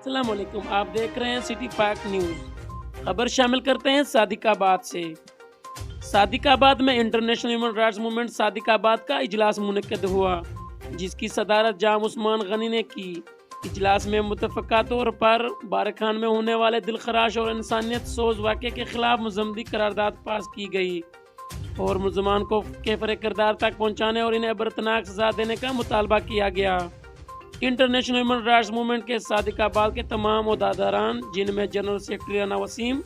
अस्सलाम वालेकुम, आप देख रहे हैं सिटी पाक न्यूज़। खबर शामिल करते हैं सादिकाबाद से। सादिकाबाद में international human rights movement Sadiqabad का इजलास मुनक्किद हुआ, जिसकी सदारत जाम उस्मान गनी ने की। इजलास में मुतफ़क़ा तौर पर बारखान में होने वाले दिलखराश और इंसानियत सोज वाक़े के ख़िलाफ़ मुज़म्मदी करारदाद पास की गई और मुलज़मान को केफ़र किरदार तक पहुँचाने और इन्हें इबरतनाक सज़ा देने का मुतालबा किया गया। इंटरनेशनल ह्यूमन राइट्स मूवमेंट के सादिकाबाद के तमाम उहदेदारान, जिनमें जनरल सेक्रेटरी राना वसीम,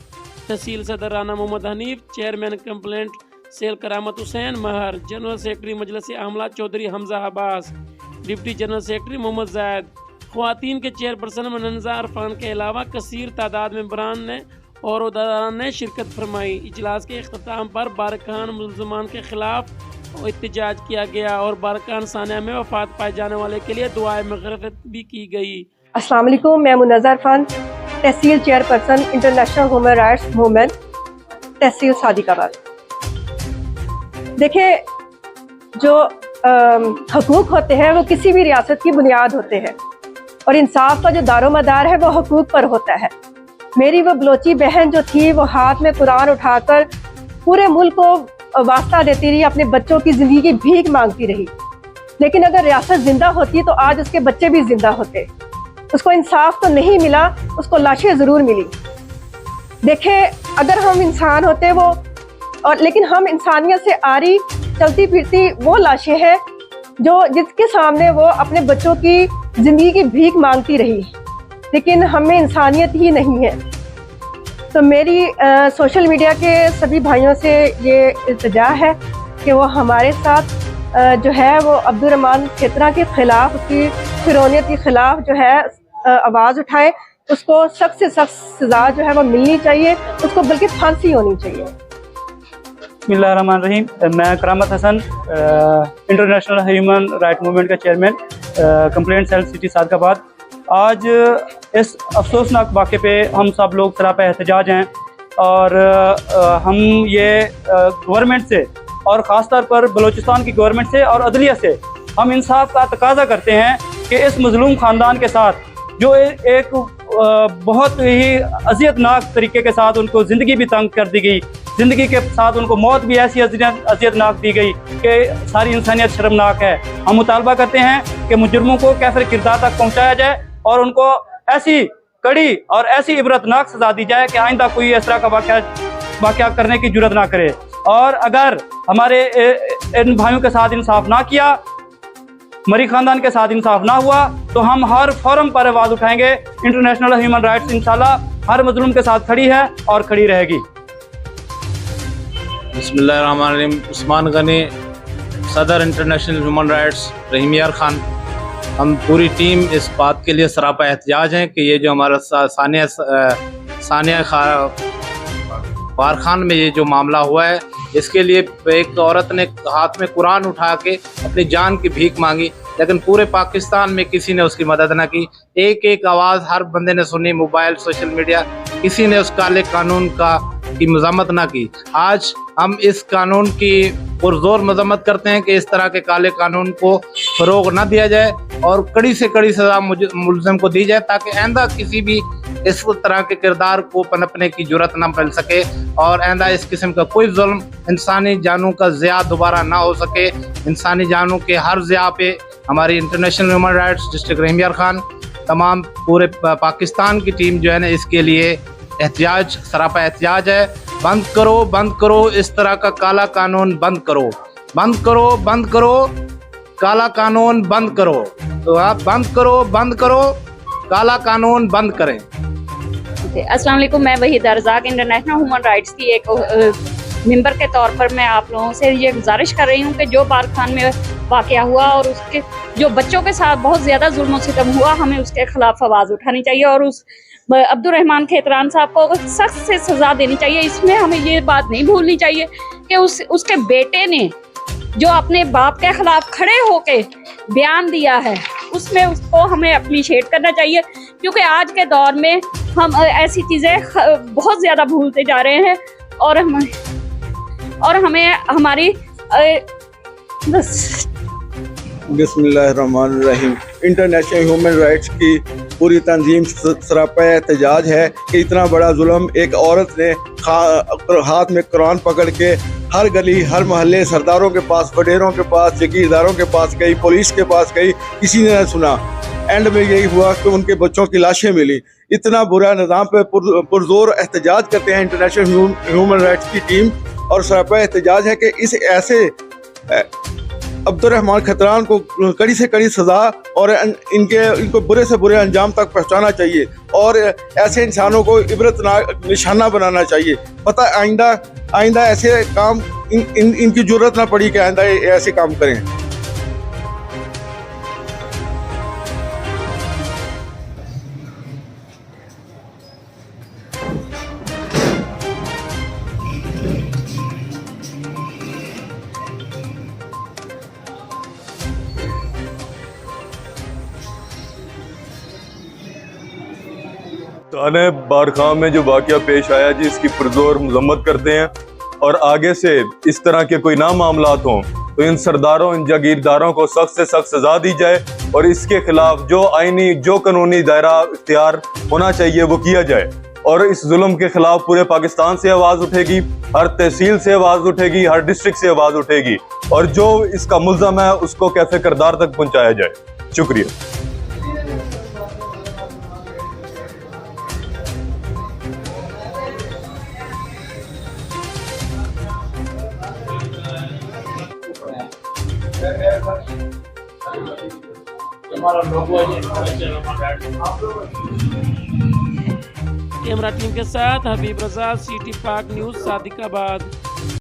तहसील सदर Rana Mohammad Hanif, chairman complaint cell Karamat Hussain Mahar, general secretary मजलिस आमला Chaudhry Hamza Abbas, deputy general secretary Mohammad Zaid, ख़वातीन के चेयरपर्सन मनंजा अरफान के अलावा कसीर तादाद में बरान ने और उहदेदारान ने शिरकत फरमाई। इजलास के अख्ताम पर बारखान मुलज़मान के ख़िलाफ़ एहतजाज किया गया और बारकान सानिया में वफात पाए जाने वाले के लिए दुआए मग़फ़िरत भी की गई। अस्सलाम वालेकुम, मैं मुनज़्ज़र अरफान, तहसील chairperson international human rights movement तहसील सादिकाबाद। देखिए, जो हकूक़ होते हैं वो किसी भी रियासत की बुनियाद होते हैं और इंसाफ का जो दारोमदार है वो हकूक़ पर होता है। मेरी वो बलोची बहन जो थी वो हाथ में कुरान उठाकर पूरे मुल्क को वास्ता देती रही, अपने बच्चों की ज़िंदगी की भीख मांगती रही। लेकिन अगर रियासत जिंदा होती तो आज उसके बच्चे भी जिंदा होते। उसको इंसाफ तो नहीं मिला, उसको लाशें ज़रूर मिली। देखे, अगर हम इंसान होते वो और लेकिन हम इंसानियत से आरी चलती फिरती वो लाशें हैं जो जिसके सामने वो अपने बच्चों की ज़िंदगी की भीख मांगती रही, लेकिन हमें इंसानियत ही नहीं है। तो मेरी सोशल मीडिया के सभी भाइयों से ये इल्तिजा है कि वो हमारे साथ जो है वो अब्दुर्रहमान खेतरा के ख़िलाफ़, उसकी फिरौनियत के ख़िलाफ़ जो है आवाज़ उठाए। उसको सख्त से सख्त सज़ा जो है वो मिलनी चाहिए, उसको बल्कि फांसी होनी चाहिए। बिस्मिल्लाहिर्रहमानिर्रहीम। मैं Karamat Hasan, international human right movement का chairman, complaint cell city Sadiqabad. आज इस अफसोसनाक वाक़े पे हम सब लोग सरापा एहतजाज हैं और हम ये गवर्नमेंट से और ख़ास तौर पर बलूचिस्तान की गवर्नमेंट से और अदलिया से हम इंसाफ का तकाजा करते हैं कि इस मज़लूम ख़ानदान के साथ जो एक बहुत ही अज़ियतनाक तरीके के साथ उनको ज़िंदगी भी तंग कर दी गई, ज़िंदगी के साथ उनको मौत भी ऐसी अज़ियतनाक दी गई कि सारी इंसानियत शर्मनाक है। हम मुतालबा करते हैं कि मुजरिमों को कैफ़र किरदार तक पहुँचाया जाए और उनको ऐसी कड़ी और ऐसी इबरतनाक सज़ा दी जाए कि आइंदा कोई इस तरह का वाक़या करने की जुर्रत ना करे। और अगर हमारे इन भाइयों के साथ इंसाफ ना किया, मरी ख़ानदान के साथ इंसाफ ना हुआ, तो हम हर फोरम पर आवाज़ उठाएंगे। इंटरनेशनल ह्यूमन राइट्स इंशाल्लाह हर मजलूम के साथ खड़ी है और खड़ी रहेगी। बिस्मिल्लाहिर्रहमानिर्रहीम। उस्मान गनी, सदर इंटरनेशनल ह्यूमन राइट्स, रहीम यार खान। हम पूरी टीम इस बात के लिए सरापा एहतजाज हैं कि ये जो हमारा सानिया बारखान में ये जो मामला हुआ है, इसके लिए एक औरत ने हाथ में कुरान उठा के अपनी जान की भीख मांगी, लेकिन पूरे पाकिस्तान में किसी ने उसकी मदद ना की। एक एक आवाज़ हर बंदे ने सुनी, मोबाइल, सोशल मीडिया, किसी ने उस काले कानून की मज़म्मत ना की। आज हम इस कानून की पुरजोर मज़म्मत करते हैं कि इस तरह के काले कानून को फ़रोग़ ना दिया जाए और कड़ी से कड़ी सज़ा मुलज़िम को दी जाए, ताकि आइंदा किसी भी इस तरह के किरदार को पनपने की जुर्रत ना मिल सके और आइंदा इस किस्म का कोई जुल्म, इंसानी जानों का ज़िया दोबारा ना हो सके। इंसानी जानों के हर ज़िया पे हमारी इंटरनेशनल ह्यूमन राइट्स डिस्ट्रिक्ट रहीम यार खान, तमाम पूरे पाकिस्तान की टीम जो है ना, इसके लिए एहतजाज, सरापा एहतजाज है। बंद करो, बंद करो इस तरह का काला कानून, बंद करो, बंद करो, बंद करो काला कानून, बंद करो। तो आप बंद करो, बंद करो काला कानून, बंद करें। अस्सलाम वालेकुम, मैं Waheeda Razak, international human rights की एक मेंबर के तौर पर मैं आप लोगों से ये गुजारिश कर रही हूँ कि जो बारखान में वाक़या हुआ और उसके जो बच्चों के साथ बहुत ज़्यादा जुल्म सितम हुआ, हमें उसके ख़िलाफ़ आवाज़ उठानी चाहिए और उस अब्दुर्रहमान खेतरान साहब को सख्त से सज़ा देनी चाहिए। इसमें हमें ये बात नहीं भूलनी चाहिए कि उसके बेटे ने जो अपने बाप के ख़िलाफ़ खड़े होके बयान दिया है, उसमें उसको हमें अप्रिशिएट करना चाहिए, क्योंकि आज के दौर में हम ऐसी चीज़ें बहुत ज़्यादा भूलते जा रहे हैं और हमें हमारी बिस्मिल्लाहिर्रहमानिर्रहीम। इंटरनेशनल ह्यूमन राइट्स की पूरी तंजीम सरापा एहतजाज है कि इतना बड़ा जुल्म एक औरत ने हाथ में कुरान पकड़ के हर गली हर मोहल्ले सरदारों के पास, वडेरों के पास, जगीरदारों के पास गई, पुलिस के पास गई, किसी ने न सुना। एंड में यही हुआ कि उनके बच्चों की लाशें मिली। इतना बुरा निज़ाम पे पुरजोर एहतजाज करते हैं इंटरनेशनल ह्यूमन राइट्स की टीम, और सरापा एहतजाज है कि इस ऐसे अब्दुर्रहमान खतरान को कड़ी से कड़ी सज़ा और इनको बुरे से बुरे अंजाम तक पहुंचाना चाहिए, और ऐसे इंसानों को इबरतनाक निशाना बनाना चाहिए। पता आइंदा ऐसे काम इनकी जरूरत ना पड़ी कि आइंदा ऐसे काम करें। थाने बारखां में जो वाकया पेश आया जी, इसकी पुरजोर मजम्मत करते हैं, और आगे से इस तरह के कोई ना मामलात हों तो इन सरदारों, इन जागीरदारों को सख्त से सख्त सजा दी जाए, और इसके खिलाफ जो आईनी, जो कानूनी दायरा इख्तियार होना चाहिए वो किया जाए। और इस जुल्म के खिलाफ पूरे पाकिस्तान से आवाज़ उठेगी, हर तहसील से आवाज़ उठेगी, हर डिस्ट्रिक्ट से आवाज़ उठेगी, और जो इसका मुल्ज़म है उसको कैफे किरदार तक पहुँचाया जाए। शुक्रिया। कैमरा टीम के साथ हबीब रजा, सिटी पाक न्यूज़, सादिकाबाद।